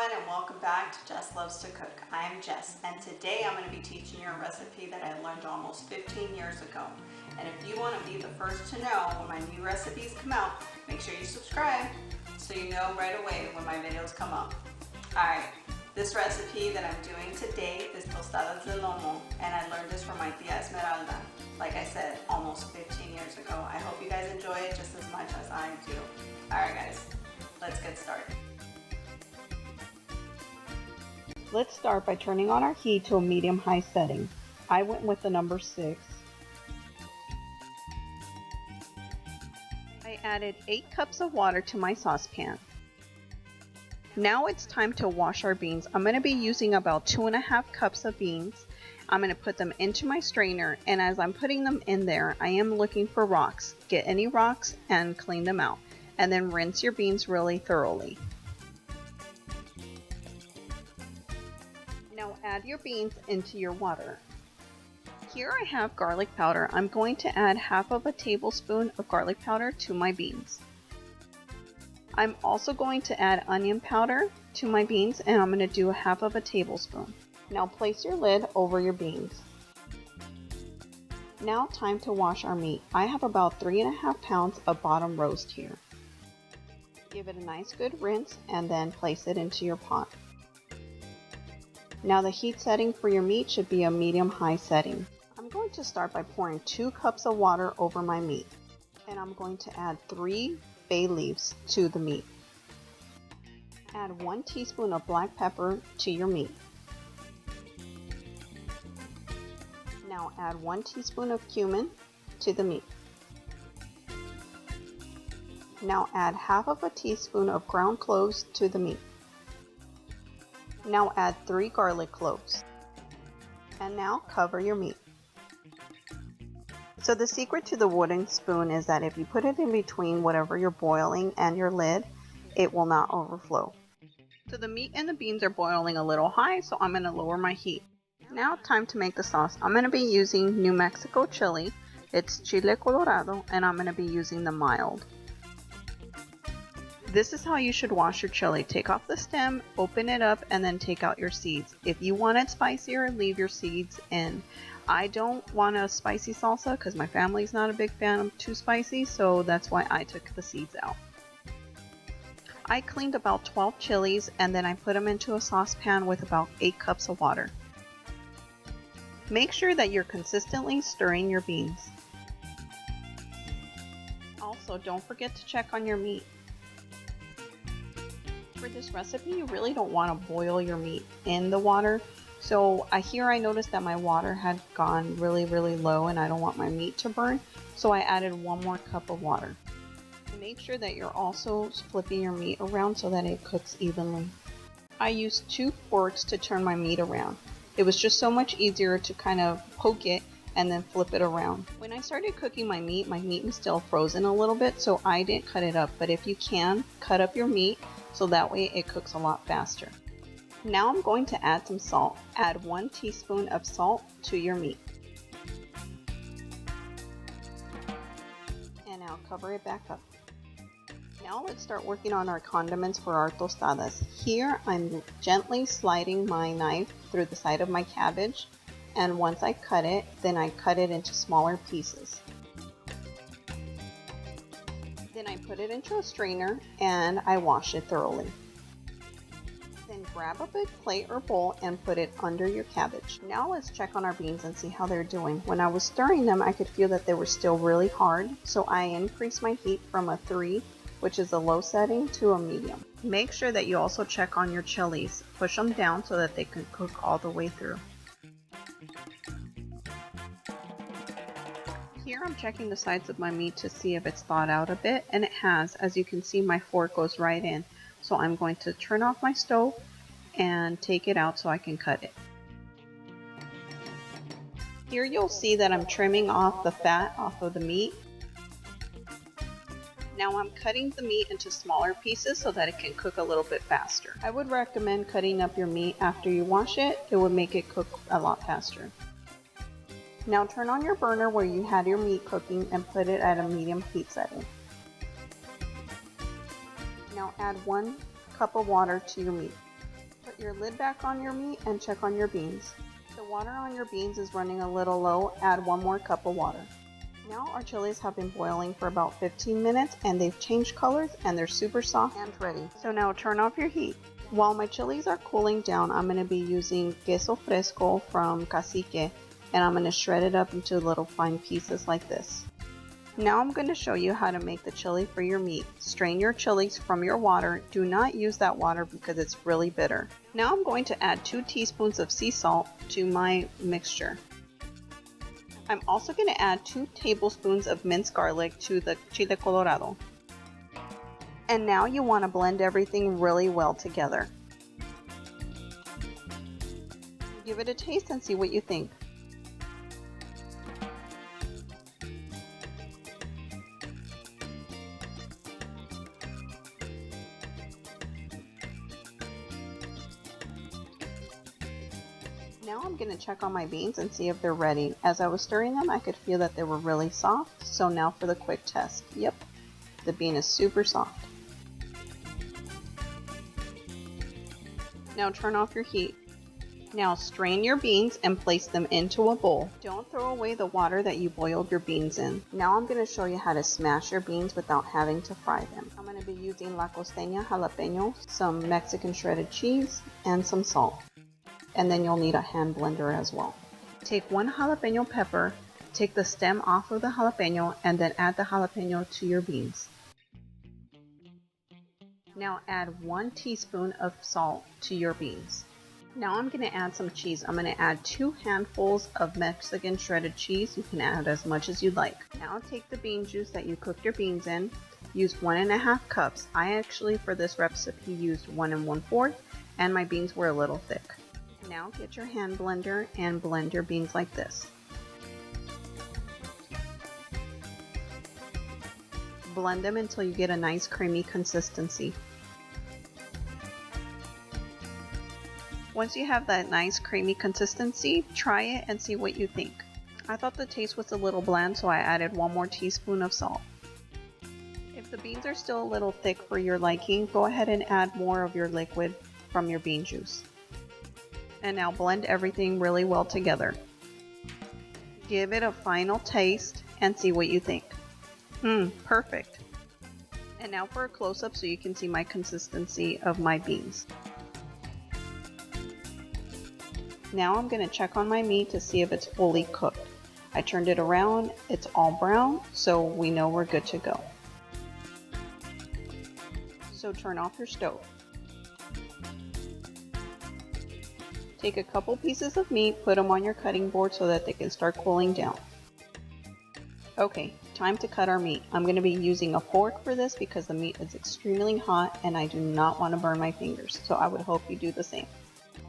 everyone, and welcome back to Jess Loves to Cook. I am Jess, and today I'm going to be teaching you a recipe that I learned almost 15 years ago. And if you want to be the first to know when my new recipes come out, make sure you subscribe so you know right away when my videos come up. Alright, this recipe that I'm doing today is Tostadas de Lomo, and I learned this from my tia Esmeralda. Like I said, almost 15 years ago. I hope you guys enjoy it just as much as I do. Alright guys, let's get started. Let's start by turning on our heat to a medium-high setting. I went with the number 6. I added 8 cups of water to my saucepan. Now it's time to wash our beans. I'm going to be using about 2.5 cups of beans. I'm going to put them into my strainer, and as I'm putting them in there, I am looking for rocks. Get any rocks and clean them out, and then rinse your beans really thoroughly. Now add your beans into your water. Here I have garlic powder. I'm going to add half of a tablespoon of garlic powder to my beans. I'm also going to add onion powder to my beans, and I'm going to do a half of a tablespoon. Now place your lid over your beans. Now time to wash our meat. I have about 3.5 pounds of bottom roast here. Give it a nice good rinse and then place it into your pot. Now the heat setting for your meat should be a medium-high setting. I'm going to start by pouring 2 cups of water over my meat. And I'm going to add 3 bay leaves to the meat. Add 1 teaspoon of black pepper to your meat. Now add 1 teaspoon of cumin to the meat. Now add half of a teaspoon of ground cloves to the meat. Now add 3 garlic cloves. And now cover your meat. So the secret to the wooden spoon is that if you put it in between whatever you're boiling and your lid, it will not overflow. So the meat and the beans are boiling a little high, so I'm going to lower my heat. Now time to make the sauce. I'm going to be using New Mexico chili. It's chile colorado, and I'm going to be using the mild. This is how you should wash your chili. Take off the stem, open it up, and then take out your seeds. If you want it spicier, leave your seeds in. I don't want a spicy salsa because my family's not a big fan of too spicy, so that's why I took the seeds out. I cleaned about 12 chilies, and then I put them into a saucepan with about 8 cups of water. Make sure that you're consistently stirring your beans. Also, don't forget to check on your meat. For this recipe, you really don't want to boil your meat in the water. So I noticed that my water had gone really low and I don't want my meat to burn. So I added 1 more cup of water. Make sure that you're also flipping your meat around so that it cooks evenly. I used 2 forks to turn my meat around. It was just so much easier to kind of poke it and then flip it around. When I started cooking my meat was still frozen a little bit, so I didn't cut it up. But if you can, cut up your meat so that way it cooks a lot faster. Now I'm going to add some salt. Add 1 teaspoon of salt to your meat. And now cover it back up. Now let's start working on our condiments for our tostadas. Here I'm gently sliding my knife through the side of my cabbage, and once I cut it, then I cut it into smaller pieces. Then I put it into a strainer and I wash it thoroughly. Then grab a big plate or bowl and put it under your cabbage. Now let's check on our beans and see how they're doing. When I was stirring them, I could feel that they were still really hard, so I increased my heat from a 3, which is a low setting, to a medium. Make sure that you also check on your chilies. Push them down so that they can cook all the way through. Here I'm checking the sides of my meat to see if it's thawed out a bit, and it has. As you can see, my fork goes right in. So I'm going to turn off my stove and take it out so I can cut it. Here you'll see that I'm trimming off the fat off of the meat. Now I'm cutting the meat into smaller pieces so that it can cook a little bit faster. I would recommend cutting up your meat after you wash it. It would make it cook a lot faster. Now turn on your burner where you had your meat cooking and put it at a medium heat setting. Now add 1 cup of water to your meat. Put your lid back on your meat and check on your beans. The water on your beans is running a little low. Add 1 more cup of water. Now our chilies have been boiling for about 15 minutes and they've changed colors and they're super soft and ready. So now turn off your heat. While my chilies are cooling down, I'm going to be using queso fresco from Cacique and I'm going to shred it up into little fine pieces like this. Now I'm going to show you how to make the chili for your meat. Strain your chilies from your water. Do not use that water because it's really bitter. Now I'm going to add 2 teaspoons of sea salt to my mixture. I'm also going to add 2 tablespoons of minced garlic to the chile colorado. And now you want to blend everything really well together. Give it a taste and see what you think. Now I'm going to check on my beans and see if they're ready. As I was stirring them, I could feel that they were really soft. So now for the quick test. Yep, the bean is super soft. Now turn off your heat. Now strain your beans and place them into a bowl. Don't throw away the water that you boiled your beans in. Now I'm going to show you how to smash your beans without having to fry them. I'm going to be using la Costena jalapeno, some Mexican shredded cheese, and some salt. And then you'll need a hand blender as well. Take 1 jalapeno pepper, take the stem off of the jalapeno, and then add the jalapeno to your beans. Now add 1 teaspoon of salt to your beans. Now I'm going to add some cheese. I'm going to add 2 handfuls of Mexican shredded cheese. You can add as much as you'd like. Now take the bean juice that you cooked your beans in. Use 1.5 cups. I actually, for this recipe, used 1 1/4, and my beans were a little thick. Now get your hand blender and blend your beans like this. Blend them until you get a nice creamy consistency. Once you have that nice creamy consistency, try it and see what you think. I thought the taste was a little bland, so I added 1 more teaspoon of salt. If the beans are still a little thick for your liking, go ahead and add more of your liquid from your bean juice. And now blend everything really well together. Give it a final taste and see what you think. Perfect. And now for a close-up so you can see my consistency of my beans. Now I'm going to check on my meat to see if it's fully cooked. I turned it around, it's all brown, so we know we're good to go. So turn off your stove. Take a couple pieces of meat, put them on your cutting board so that they can start cooling down. Okay, time to cut our meat. I'm going to be using a fork for this because the meat is extremely hot and I do not want to burn my fingers, so I would hope you do the same.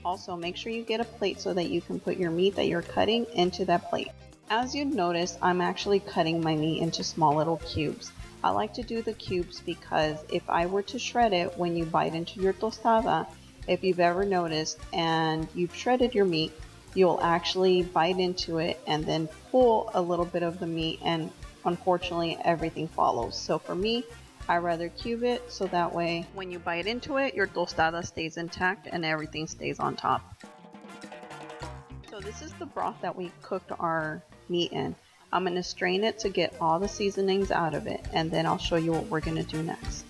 Also, make sure you get a plate so that you can put your meat that you're cutting into that plate. As you'd notice, I'm actually cutting my meat into small little cubes. I like to do the cubes because if I were to shred it when you bite into your tostada, if you've ever noticed and you've shredded your meat, you'll actually bite into it and then pull a little bit of the meat, and unfortunately everything follows. So for me, I rather cube it so that way when you bite into it, your tostada stays intact and everything stays on top. So this is the broth that we cooked our meat in. I'm going to strain it to get all the seasonings out of it, and then I'll show you what we're going to do next.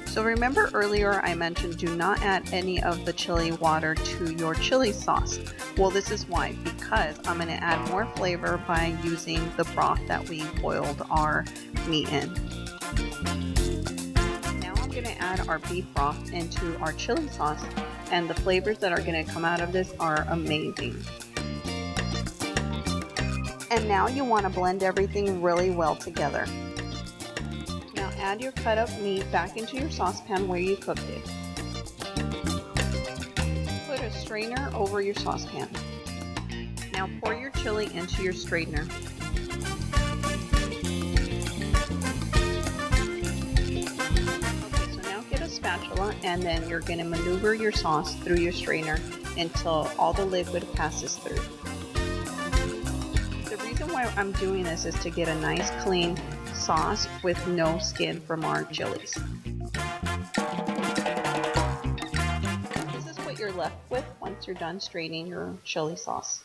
So remember earlier I mentioned do not add any of the chili water to your chili sauce. Well, this is why, because I'm going to add more flavor by using the broth that we boiled our meat in. Now I'm going to add our beef broth into our chili sauce, and the flavors that are going to come out of this are amazing. And now you want to blend everything really well together. Add your cut up meat back into your saucepan where you cooked it. Put a strainer over your saucepan. Now pour your chili into your strainer. Okay, so now get a spatula and then you're going to maneuver your sauce through your strainer until all the liquid passes through. The reason why I'm doing this is to get a nice clean sauce with no skin from our chilies. left with once you're done straining your chili sauce.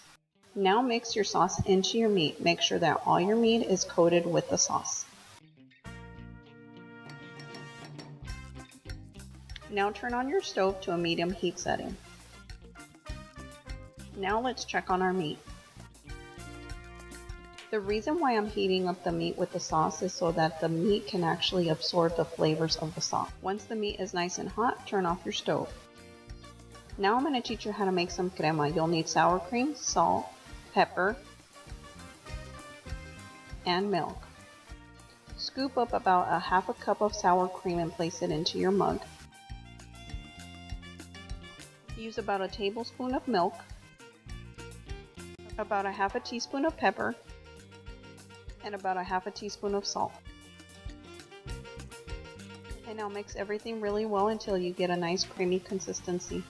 Now mix your sauce into your meat. Make sure that all your meat is coated with the sauce. Now turn on your stove to a medium heat setting. Now let's check on our meat. The reason why I'm heating up the meat with the sauce is so that the meat can actually absorb the flavors of the sauce. Once the meat is nice and hot, turn off your stove. Now I'm going to teach you how to make some crema. You'll need sour cream, salt, pepper, and milk. Scoop up about a half a cup of sour cream and place it into your mug. Use about a tablespoon of milk, about a half a teaspoon of pepper, and about a half a teaspoon of salt. And now mix everything really well until you get a nice creamy consistency.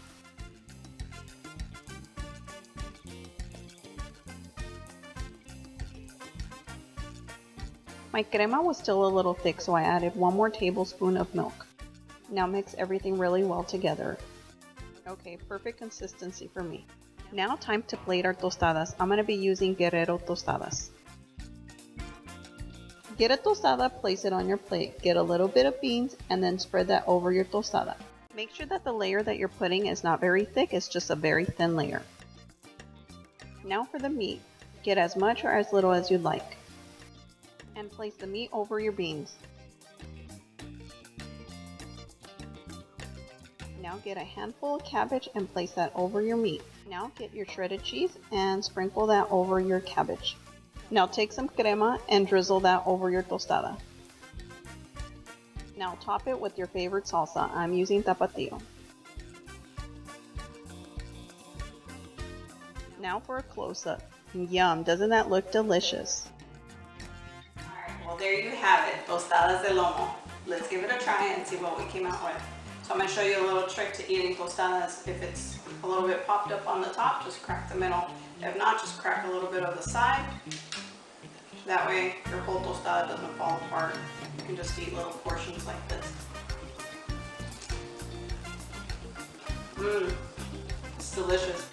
My crema was still a little thick, so I added 1 more tablespoon of milk. Now mix everything really well together. Okay, perfect consistency for me. Now time to plate our tostadas. I'm going to be using Guerrero tostadas. Get a tostada, place it on your plate. Get a little bit of beans and then spread that over your tostada. Make sure that the layer that you're putting is not very thick, it's just a very thin layer. Now for the meat. Get as much or as little as you'd like. And place the meat over your beans. Now get a handful of cabbage and place that over your meat. Now get your shredded cheese and sprinkle that over your cabbage. Now take some crema and drizzle that over your tostada. Now top it with your favorite salsa. I'm using tapatio. Now for a close-up. Yum, doesn't that look delicious? Alright, well there you have it, Tostadas de Lomo. Let's give it a try and see what we came out with. So I'm going to show you a little trick to eating tostadas. If it's a little bit popped up on the top, just crack the middle. If not, just crack a little bit of the side. That way your whole tostada doesn't fall apart. You can just eat little portions like this. It's delicious.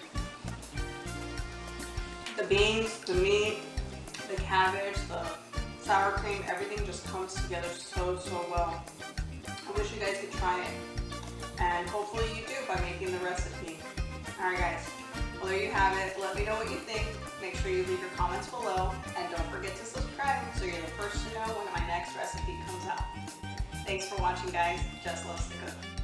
The beans, the meat, the cabbage, the sour cream, everything just comes together so well. I wish you guys could try it. And hopefully you do by making the recipe. Alright guys, well there you have it. Let me know what you think. Make sure you leave your comments below. And don't forget to subscribe so you're the first to know when my next recipe comes out. Thanks for watching guys. Jess loves to cook.